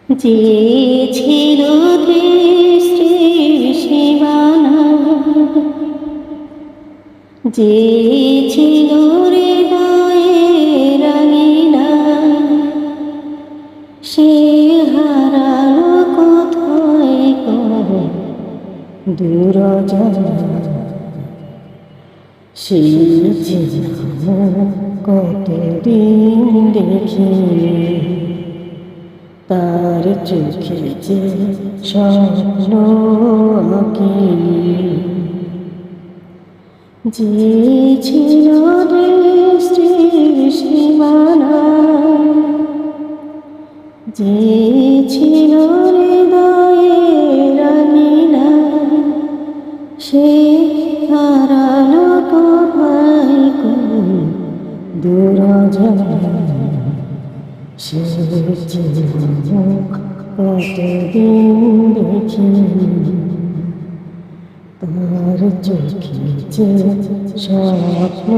যে ছিল দৃষ্টির সীমানা, যে ছিল হৃদয়ের রাঙিনা, সে হারালো কোথায় গো দূর জায়গায়। সে ছিল কতদিন দেখি, তার চোখে যে স্বপ্ন আঁকি। যে ছিল দৃষ্টির সীমানা, যে ছিল হৃদয়ের রাঙিনা, সে হারালো কোথায় গো দূর জায়গায়। সে ছিল কতদিন দেখি, তার চোখে যে স্বপ্ন